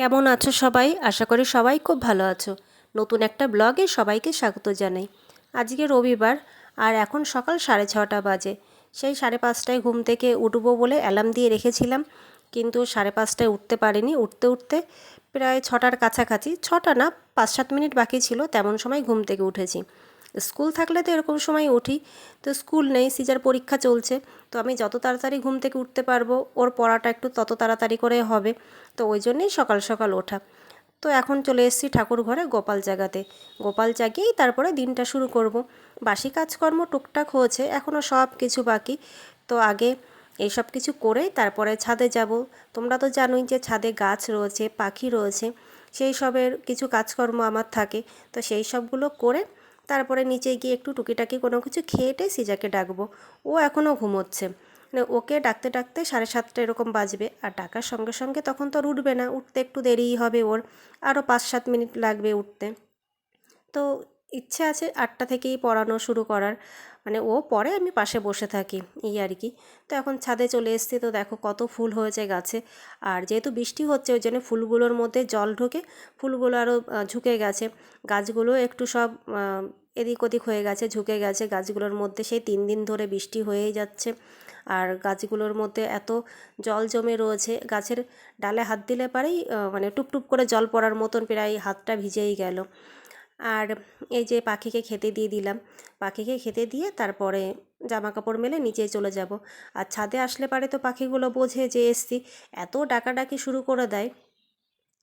কেমন আছো সবাই? আশা করি সবাই খুব ভালো আছো। নতুন একটা ব্লগে সবাইকে স্বাগত জানাই। আজকে রবিবার আর এখন সকাল 6:30 বাজে। সেই 5:30টায় ঘুম থেকে উঠবো বলে অ্যালার্ম দিয়ে রেখেছিলাম, কিন্তু 5:30টায় উঠতে পারিনি। উঠতে উঠতে প্রায় 6টার কাছাকাছি, 6টা না, 5-7 মিনিট বাকি ছিল, তেমন সময় ঘুম থেকে উঠেছি। স্কুল থাকলে তো এরকম সময় উঠি, তো স্কুল নেই, সিজার পরীক্ষা চলছে, তো আমি যত তাড়াতাড়ি ঘুম থেকে উঠতে পারবো ওর পড়াটা একটু তত তাড়াতাড়ি করে হবে, তো ওই জন্যেই সকাল সকাল ওঠা। তো এখন চলে এসেছি ঠাকুর ঘরে গোপাল জাগাতে। গোপাল জাগিয়েই তারপরে দিনটা শুরু করব। বাসি কাজকর্ম টুকটাক হয়েছে, এখনও সব কিছু বাকি। তো আগে এই সব কিছু করেই তারপরে ছাদে যাব। তোমরা তো জানোই যে ছাদে গাছ রয়েছে, পাখি রয়েছে, সেই সবের কিছু কাজকর্ম আমার থাকে। তো সেই সবগুলো করে তারপরে নিচে গিয়ে একটু টুকিটাকি কোনো কিছু খেয়েটে সিজাকে ডাকবো। ও এখনও ঘুমোচ্ছে, মানে ওকে ডাকতে ডাকতে 7:30 এরকম বাজবে। আর ডাকার সঙ্গে সঙ্গে তখন তো আর উঠবে না, উঠতে একটু দেরিই হবে ওর, আরও 5-7 মিনিট লাগবে উঠতে। তো ইচ্ছে আছে 8টা থেকেই পড়ানো শুরু করার, মানে ও পড়ে, আমি পাশে বসে থাকি, এই আর কি। তো এখন ছাদে চলে এসেছি, তো দেখো কত ফুল হয়েছে গাছে। আর যেহেতু বৃষ্টি হচ্ছে ওই জন্য ফুলগুলোর মধ্যে জল ঢুকে ফুলগুলো আরও ঝুঁকে গেছে। গাছগুলো একটু সব এদিক ওদিক হয়ে গেছে, ঝুঁকে গেছে গাছগুলোর মধ্যে। সেই 3 দিন ধরে বৃষ্টি হয়েই যাচ্ছে, আর গাছগুলোর মধ্যে এত জল জমে রয়েছে, গাছের ডালে হাত দিলে পারেই মানে টুপটুপ করে জল পড়ার মতন, প্রায় হাতটা ভিজেই গেল। আর এই যে পাখিকে খেতে দিয়ে দিলাম, পাখিকে খেতে দিয়ে তারপরে জামা কাপড় মেলে নিচে চলে যাব। আর ছাদে আসলে পারে তো পাখিগুলো বোঝে যে এসছি, এত ডাকাডাকি শুরু করে দেয়।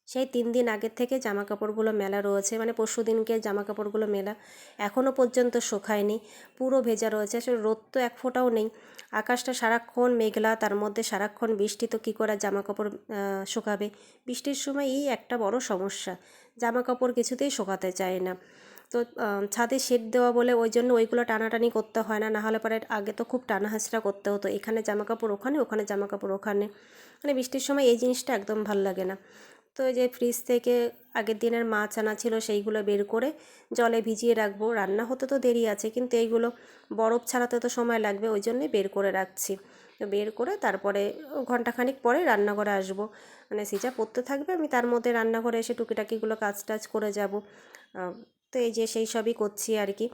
সেই 3 দিন আগের থেকে জামা কাপড়গুলো মেলা রয়েছে, মানে পরশু দিনকে জামা কাপড়গুলো মেলা, এখনও পর্যন্ত শুকায়নি, পুরো ভেজা রয়েছে। আসলে রোদ তো এক ফোঁটাও নেই, আকাশটা সারাক্ষণ মেঘলা, তার মধ্যে সারাক্ষণ বৃষ্টি, তো কী করে জামা কাপড় শুকাবে? বৃষ্টির সময় এই একটা বড় সমস্যা, জামা কাপড় কিছুতেই শুকাতে চায় না। তো ছাদে শেড দেওয়া বলে ওই জন্য ওইগুলো টানাটানি করতে হয় না, নাহলে পরে আগে তো খুব টানা হাঁচড়া করতে হতো, এখানে জামা কাপড় ওখানে, ওখানে জামা কাপড় ওখানে, মানে বৃষ্টির সময় এই জিনিসটা একদম ভাল লাগে না। তো এই যে ফ্রিজ থেকে আগের দিনের মাছ আনা ছিল সেইগুলো বের করে জলে ভিজিয়ে রাখবো, রান্না হতে তো দেরি আছে, কিন্তু এইগুলো বরফ ছাড়াতে তো সময় লাগবে, ওই জন্যই বের করে রাখছি। তো বের করে তারপরে ঘন্টাখানিক পরে রান্নাঘরে আসবো, মানে সিজা পড়তে থাকবে, আমি তার মধ্যে রান্নাঘরে এসে টুকিটাকিগুলো কাজ টাজ করে যাব। তো এই যে সেই সবই করছি আর কি।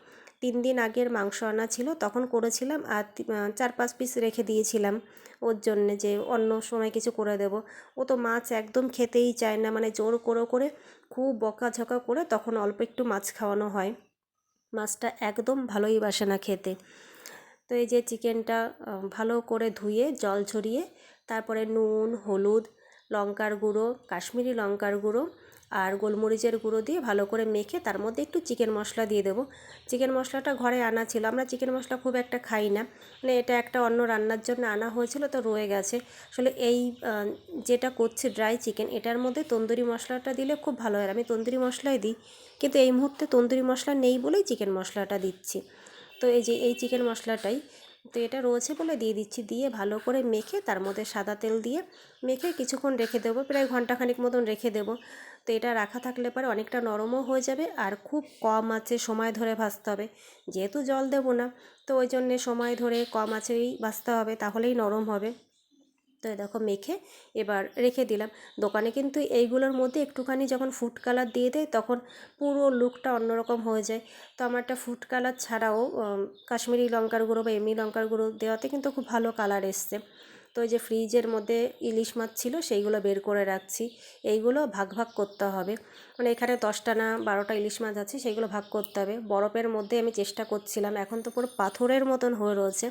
3 দিন আগের মাংস আনা ছিল, তখন করেছিলাম, আর 4-5 পিস রেখে দিয়েছিলাম ওর জন্যে, যে অন্য সময় কিছু করে দেব। ও তো মাছ একদম খেতেই চায় না, মানে জোর করে করে খুব বকাঝকা করে তখন অল্প একটু মাছ খাওয়ানো হয়, মাছটা একদম ভালোই বাসে না খেতে। তো এই যে চিকেনটা ভালো করে ধুয়ে জল ঝরিয়ে তারপরে নুন, হলুদ, লঙ্কার গুঁড়ো, কাশ্মীরি লঙ্কার গুঁড়ো আর গোলমরিচের গুঁড়ো দিয়ে ভালো করে মেখে তার মধ্যে একটু চিকেন মশলা দিয়ে দেবো। চিকেন মশলাটা ঘরে আনা ছিল, আমরা চিকেন মশলা খুব একটা খাই না, মানে এটা একটা অন্য রান্নার জন্য আনা হয়েছিল, তো রয়ে গেছে। আসলে এই যেটা করছি ড্রাই চিকেন, এটার মধ্যে তন্দুরি মশলাটা দিলে খুব ভালো হয়, আমি তন্দুরি মশলাই দিই, কিন্তু এই মুহূর্তে তন্দুরি মশলা নেই বলেই চিকেন মশলাটা দিচ্ছি। তো এই যে এই চিকেন মশলাটাই, তো এটা রয়েছে বলে দিয়ে দিচ্ছি, দিয়ে ভালো করে মেখে তার মধ্যে সাদা তেল দিয়ে মেখে কিছুক্ষণ রেখে দেবো, প্রায় ঘন্টাখানিক মতন রেখে দেবো। তো এটা রাখা থাকলে পরে অনেকটা নরমও হয়ে যাবে, আর খুব কম আঁচে সময় ধরে ভাজতে হবে, যেহেতু জল দেবো না, তো ওই জন্যে সময় ধরে কম আঁচেই ভাজতে হবে, তাহলেই নরম হবে। তো দেখো মেখে এবার রেখে দিলাম। দোকানে কিন্তু এইগুলোর মধ্যে একটুখানি যখন ফুড কালার দিয়ে দেয় তখন পুরো লুকটা অন্যরকম হয়ে যায়। তো আমারটা ফুড কালার ছাড়াও কাশ্মীরি লঙ্কার গুঁড়ো বা এমনি লঙ্কার গুঁড়ো দেওয়াতে কিন্তু খুব ভালো কালার এসছে। তো এই যে ফ্রিজের মধ্যে ইলিশ মাছ ছিল সেইগুলো বের করে রাখছি, এইগুলো ভাগ ভাগ করতে হবে, মানে এখানে 10টা না 12টা ইলিশ মাছ আছে, সেইগুলো ভাগ করতে হবে। বরফের মধ্যে আমি চেষ্টা করছিলাম, এখন তো পুরো পাথরের মতন হয়ে রয়েছে,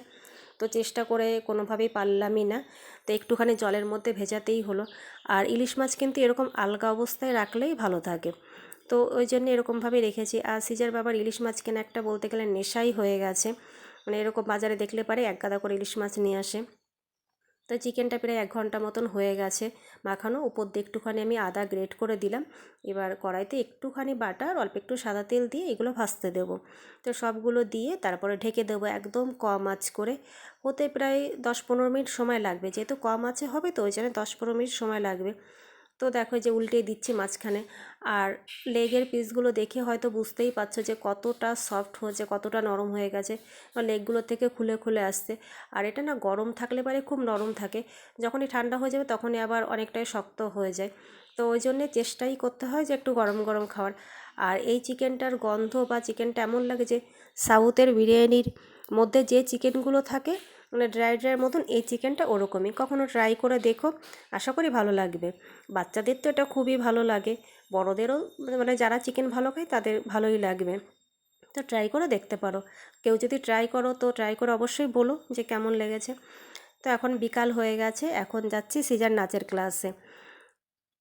তো চেষ্টা করে কোনোভাবেই পারলামই না, তো একটুখানি জলের মধ্যে ভেজাতেই হলো। আর ইলিশ মাছ কিন্তু এরকম আলগা অবস্থায় রাখলেই ভালো থাকে, তো ওই জন্য এরকমভাবে রেখেছি। আর সিজার বাবার ইলিশ মাছ কেনা একটা বলতে গেলে নেশাই হয়ে গেছে, মানে এরকম বাজারে দেখলে পারে এক গাদা করে ইলিশ মাছ নিয়ে আসে। তো চিকেনটা প্রায় 1 ঘন্টা মতন হয়ে গেছে মাখানো, উপর দিয়ে একটুখানি আমি আদা গ্রেট করে দিলাম। এবার কড়াইতে একটুখানি বাটার, অল্প একটু সাদা তেল দিয়ে এগুলো ভাজতে দেবো। তো সবগুলো দিয়ে তারপরে ঢেকে দেবো একদম কম আঁচ করে, হতে প্রায় 10-15 মিনিট সময় লাগবে, যেহেতু কম আঁচে হবে তো ওই জন্য 10-15 মিনিট সময় লাগবে। তো দেখো যে উল্টে দিচ্ছি মাঝখানে। আর লেগের পিসগুলো দেখে হয়তো বুঝতেই পারছো যে কতটা সফট হয়েছে, কতটা নরম হয়ে গেছে, লেগগুলো থেকে খুলে খুলে আসছে। আর এটা না গরম থাকলে পারে খুব নরম থাকে, যখনই ঠান্ডা হয়ে যাবে তখনই আবার অনেকটাই শক্ত হয়ে যায়। তো ওই জন্যে চেষ্টাই করতে হয় যে একটু গরম গরম খাওয়ার। আর এই চিকেনটার গন্ধ বা চিকেনটা এমন লাগে যে সাউথের বিরিয়ানির মধ্যে যে চিকেনগুলো থাকে মানে ড্রাই ড্রাই মতন, এই চিকেনটা ওরকমই। কখনো ট্রাই করে দেখো, আশা করি ভালো লাগবে। বাচ্চাদের তো এটা খুবই ভালো লাগে, বড়োদেরও মানে যারা চিকেন ভালো খায় তাদের ভালোই লাগবে। তো ট্রাই করে দেখতে পারো। কেউ যদি ট্রাই করো তো ট্রাই করে অবশ্যই বলো যে কেমন লেগেছে। তো এখন বিকাল হয়ে গেছে, এখন যাচ্ছি সিজার নাচের ক্লাসে।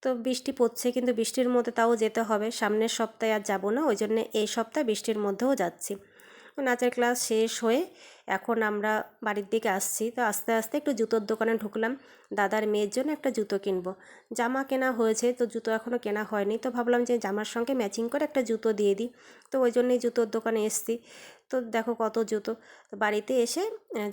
তো বৃষ্টি পড়ছে, কিন্তু বৃষ্টির মধ্যে তাও যেতে হবে। সামনের সপ্তাহে আর যাব না, ওই জন্যে এই সপ্তাহে বৃষ্টির মধ্যেও যাচ্ছি। নাচের ক্লাস শেষ হয়ে এখন আমরা বাড়ির দিকে আসছি। তো আস্তে আস্তে একটু জুতোর দোকানে ঢুকলাম, দাদার মেয়ের জন্য একটা জুতো কিনবো। জামা কেনা হয়েছে, তো জুতো এখনও কেনা হয়নি। তো ভাবলাম যে জামার সঙ্গে ম্যাচিং করে একটা জুতো দিয়ে দিই, তো ওই জন্যই জুতোর দোকানে এসছি। তো দেখো কত জুতো। তো বাড়িতে এসে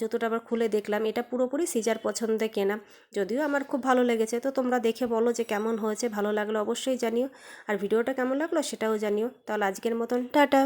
জুতোটা আবার খুলে দেখলাম, এটা পুরোপুরি সিজার পছন্দে কেনা। যদিও আমার খুব ভালো লেগেছে। তো তোমরা দেখে বলো যে কেমন হয়েছে, ভালো লাগলো অবশ্যই জানিও। আর ভিডিওটা কেমন লাগলো সেটাও জানিও। তাহলে আজকের মতন টাটা।